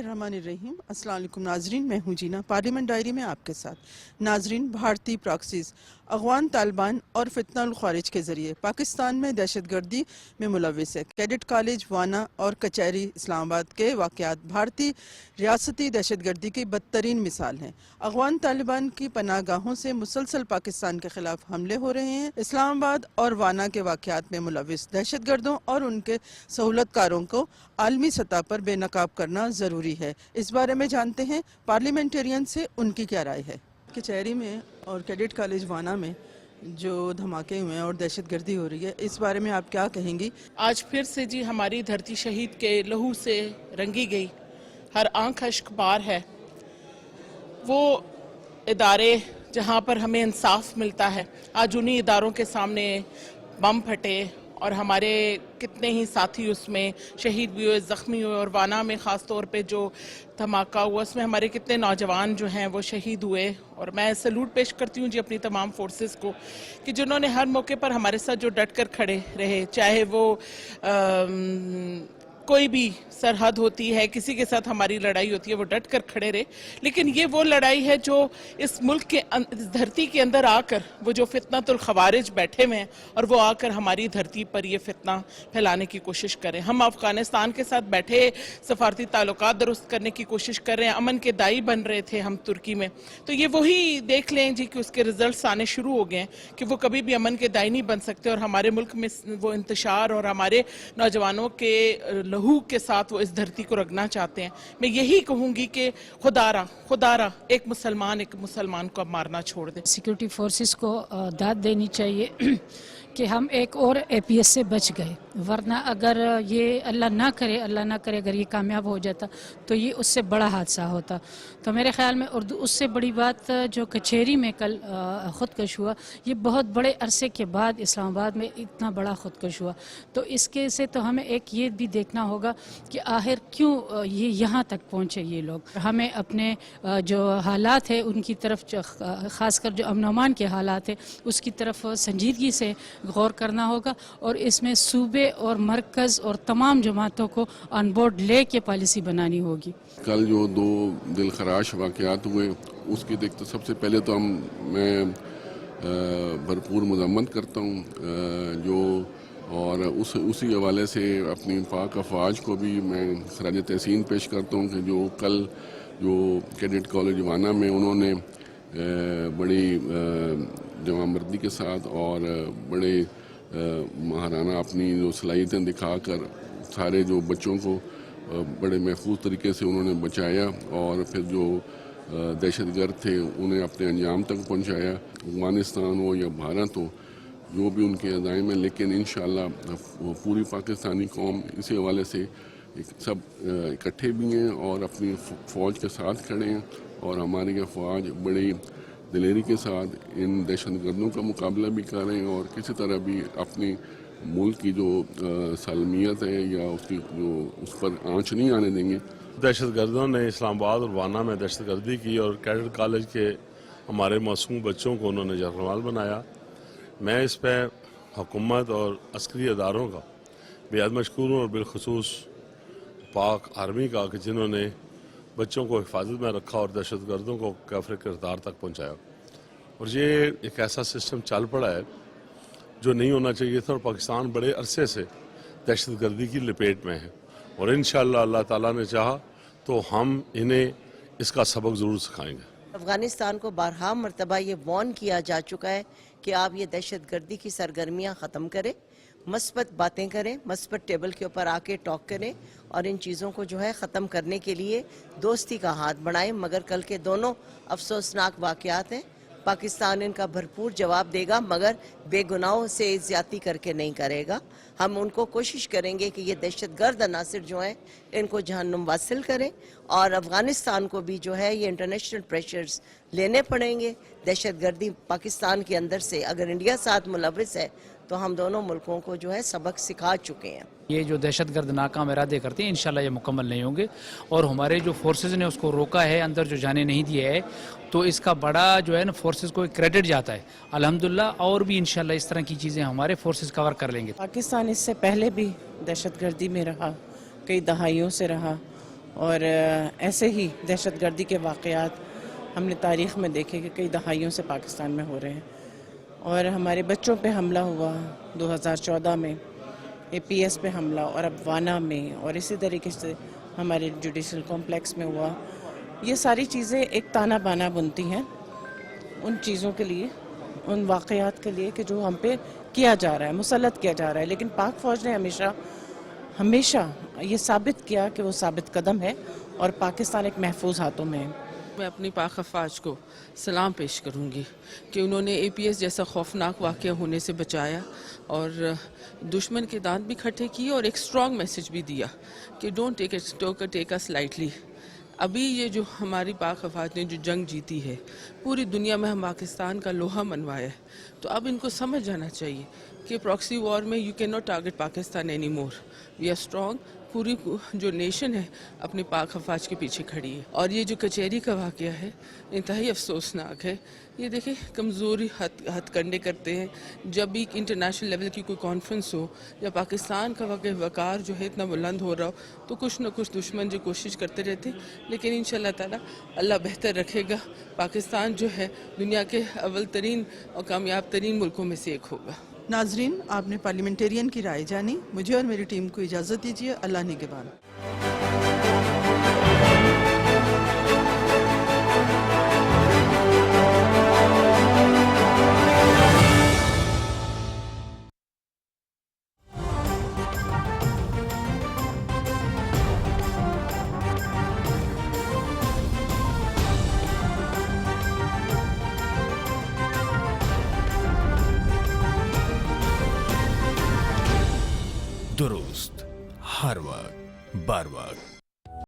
बिस्मिल्लाहिर्रहमानिर्रहीम। अस्सलाम वालेकुम नाजरीन, मैं हूँ जीना। पार्लियामेंट डायरी में आपके साथ। नाजरीन, भारतीय प्रॉक्सीज अगवान तालिबान और फितनाउल खारिज के ज़रिए पाकिस्तान में दहशतगर्दी में मुलव्विस है। कैडेट कॉलेज वाना और कचहरी इस्लामाबाद के वाक़यात भारतीय रियासती दहशतगर्दी की बदतरीन मिसाल हैं। अगवान तालिबान की पनाहगाहों से मुसलसल पाकिस्तान के खिलाफ हमले हो रहे हैं। इस्लामाबाद और वाना के वाक़यात में मुलव्विस दहशतगर्दों और उनके सहूलतकारों को आलमी सतह पर बेनकाब करना ज़रूरी है। इस बारे में जानते हैं पार्लियामेंटेरियन से उनकी क्या राय है। कचहरी में और कैडेट कॉलेज वाना में जो धमाके हुए हैं और दहशतगर्दी हो रही है, इस बारे में आप क्या कहेंगी? आज फिर से जी हमारी धरती शहीद के लहू से रंगी गई, हर आंख अश्कबार है। वो इदारे जहाँ पर हमें इंसाफ मिलता है, आज उन्हीं इदारों के सामने बम फटे और हमारे कितने ही साथी उसमें शहीद भी हुए, ज़ख्मी हुए। और वाना में ख़ास तौर पे जो धमाका हुआ उसमें हमारे कितने नौजवान जो हैं वो शहीद हुए। और मैं सैल्यूट पेश करती हूँ जी अपनी तमाम फोर्सेस को कि जिन्होंने हर मौके पर हमारे साथ जो डट कर खड़े रहे, चाहे वो कोई भी सरहद होती है, किसी के साथ हमारी लड़ाई होती है, वो डट कर खड़े रहे। लेकिन ये वो लड़ाई है जो इस मुल्क के इस धरती के अंदर आकर वो जो फितनातुल खवारिज बैठे हुए हैं और वो आकर हमारी धरती पर ये फितना फैलाने की कोशिश करें। हम अफगानिस्तान के साथ बैठे सफारती ताल्लुकात दुरुस्त करने की कोशिश कर रहे हैं, अमन के दाई बन रहे थे हम तुर्की में। तो ये वही देख लें जी कि उसके रिजल्ट्स आने शुरू हो गए हैं कि वो कभी भी अमन के दाई नहीं बन सकते और हमारे मुल्क में वो इंतशार और हमारे नौजवानों के लहू के साथ वो इस धरती को रगना चाहते हैं। मैं यही कहूंगी कि खुदारा एक मुसलमान को अब मारना छोड़ दे। सिक्योरिटी फोर्सेस को दाद देनी चाहिए कि हम एक और एपीएस से बच गए, वरना अगर ये अल्लाह ना करे अगर ये कामयाब हो जाता तो ये उससे बड़ा हादसा होता। तो मेरे ख्याल में और उससे बड़ी बात जो कचहरी में कल ख़ुदकश हुआ, ये बहुत बड़े अरसे के बाद इस्लामाबाद में इतना बड़ा ख़ुदकश हुआ। तो इसके से तो हमें एक ये भी देखना होगा कि आखिर क्यों ये यहाँ तक पहुँचे ये लोग। हमें अपने जो हालात है उनकी तरफ, ख़ासकर जो अमन अमान के हालात है उसकी तरफ संजीदगी से गौर करना होगा और इसमें सूबे और मरकज़ और तमाम जमातों को ऑन बोर्ड ले के पॉलिसी बनानी होगी। कल जो दो दिल खराश वाक़यात हुए उसकी देखते सबसे पहले तो मैं भरपूर मज़म्मत करता हूँ जो, और उसी हवाले से अपनी पाक अफवाज को भी मैं खराज तहसीन पेश करता हूँ कि जो कल जो कैडेट कॉलेज वाना में उन्होंने बड़ी जवामर्दी के साथ और बड़े महाराना अपनी जो सलाहियतें दिखाकर सारे जो बच्चों को बड़े महफूज तरीके से उन्होंने बचाया और फिर जो दहशतगर्द थे उन्हें अपने अंजाम तक पहुंचाया। अफगानिस्तान हो या भारत हो, जो भी उनके अज़ाइम है, लेकिन इंशाअल्लाह पूरी पाकिस्तानी कौम इसी हवाले से सब इकट्ठे भी हैं और अपनी फ़ौज के साथ खड़े हैं और हमारी अफवाज बड़ी दिलेरी के साथ इन दहशतगर्दों का मुकाबला भी कर रहे हैं और किसी तरह भी अपनी मुल्क की जो सालमियत है या उसकी जो उस पर आँच नहीं आने देंगे। दहशतगर्दों ने इस्लामाबाद और वाना में दहशतगर्दी की और कैडेट कॉलेज के हमारे मासूम बच्चों को उन्होंने जरमाल बनाया। मैं इस पर हुकूमत और अस्करी अदारों का बेहद मशकूर हूँ और बिलखसूस पाक आर्मी का कि जिन्होंने बच्चों को हिफाजत में रखा और दहशतगर्दों को काफिर किरदार तक पहुंचाया। और ये एक ऐसा सिस्टम चल पड़ा है जो नहीं होना चाहिए था और पाकिस्तान बड़े अरसे से दहशतगर्दी की लपेट में है और इंशाअल्लाह अल्लाह ताला ने चाहा तो हम इन्हें इसका सबक ज़रूर सिखाएंगे। अफ़गानिस्तान को बारहा मरतबा ये वार्न किया जा चुका है कि आप ये दहशतगर्दी की सरगर्मियाँ ख़त्म करें, मस्बत बातें करें, मस्बत टेबल के ऊपर आके टॉक करें और इन चीज़ों को जो है ख़त्म करने के लिए दोस्ती का हाथ बढ़ाएं। मगर कल के दोनों अफसोसनाक वाक़यात हैं। पाकिस्तान इनका भरपूर जवाब देगा मगर बेगुनाहों से ज़्यादती करके नहीं करेगा। हम उनको कोशिश करेंगे कि ये दहशतगर्द अनासिर जो हैं इनको जहन्नुम वासिल करें और अफ़गानिस्तान को भी जो है ये इंटरनेशनल प्रेशर्स लेने पड़ेंगे। दहशतगर्दी पाकिस्तान के अंदर से अगर इंडिया साथ मुलविस है तो हम दोनों मुल्कों को जो है सबक सिखा चुके हैं। ये जो दहशतगर्द नाकाम इरादे करते हैं इंशाल्लाह ये मुकम्मल नहीं होंगे और हमारे जो फोर्सेस ने उसको रोका है, अंदर जो जाने नहीं दिया है, तो इसका बड़ा जो है ना फोर्सेस को क्रेडिट जाता है अल्हम्दुलिल्लाह। और भी इंशाल्लाह इस तरह की चीज़ें हमारे फोर्सेस कवर कर लेंगे। पाकिस्तान इससे पहले भी दहशतगर्दी में रहा, कई दहाइयों से रहा اور ایسے ہی دہشت گردی کے واقعات ہم نے تاریخ میں دیکھے کہ کئی دہائیوں سے پاکستان میں ہو رہے ہیں، اور ہمارے بچوں پہ حملہ ہوا 2014 میں، APS پہ حملہ، اور اب وانا میں، اور اسی طریقے سے ہمارے جوڈیشل کمپلیکس میں ہوا. یہ ساری چیزیں ایک تانا بانا بنتی ہیں ان چیزوں کے لیے، ان واقعات کے لیے کہ جو ہم پہ کیا جا رہا ہے، مسلط کیا جا رہا ہے. لیکن پاک فوج نے ہمیشہ یہ ثابت کیا کہ وہ ثابت قدم ہے اور پاکستان ایک محفوظ ہاتھوں میں ہے. میں اپنی پاک افواج کو سلام پیش کروں گی کہ انہوں نے APS جیسا خوفناک واقعہ ہونے سے بچایا اور دشمن کے دانت بھی کھٹے کیے اور ایک اسٹرانگ میسج بھی دیا کہ ڈونٹ ٹیک اس لائٹلی. ابھی یہ جو ہماری پاک افواج نے جو جنگ جیتی ہے، پوری دنیا میں ہم پاکستان کا لوہا منوایا ہے، تو اب ان کو سمجھ جانا چاہیے کہ پراکسی وار میں you can not target Pakistan any more. We are strong. پوری جو نیشن ہے اپنی پاک افواج کے پیچھے کھڑی ہے. اور یہ جو کچہری کا واقعہ ہے انتہائی افسوسناک ہے. یہ دیکھیں کمزوری ہتھ کنڈے کرتے ہیں. جب بھی انٹرنیشنل لیول کی کوئی کانفرنس ہو یا پاکستان کا وقار جو ہے اتنا بلند ہو رہا ہو تو کچھ نہ کچھ دشمن جو کوشش کرتے رہتے، لیکن انشاءاللہ تعالی اللہ بہتر رکھے گا. پاکستان جو ہے دنیا کے اول ترین اور کامیاب ترین ملکوں میں سے ایک ہوگا. ناظرین، آپ نے پارلیمنٹرین کی رائے جانی. مجھے اور میری ٹیم کو اجازت دیجیے. اللہ نگہبان. درست، ہر وقت، بر وقت.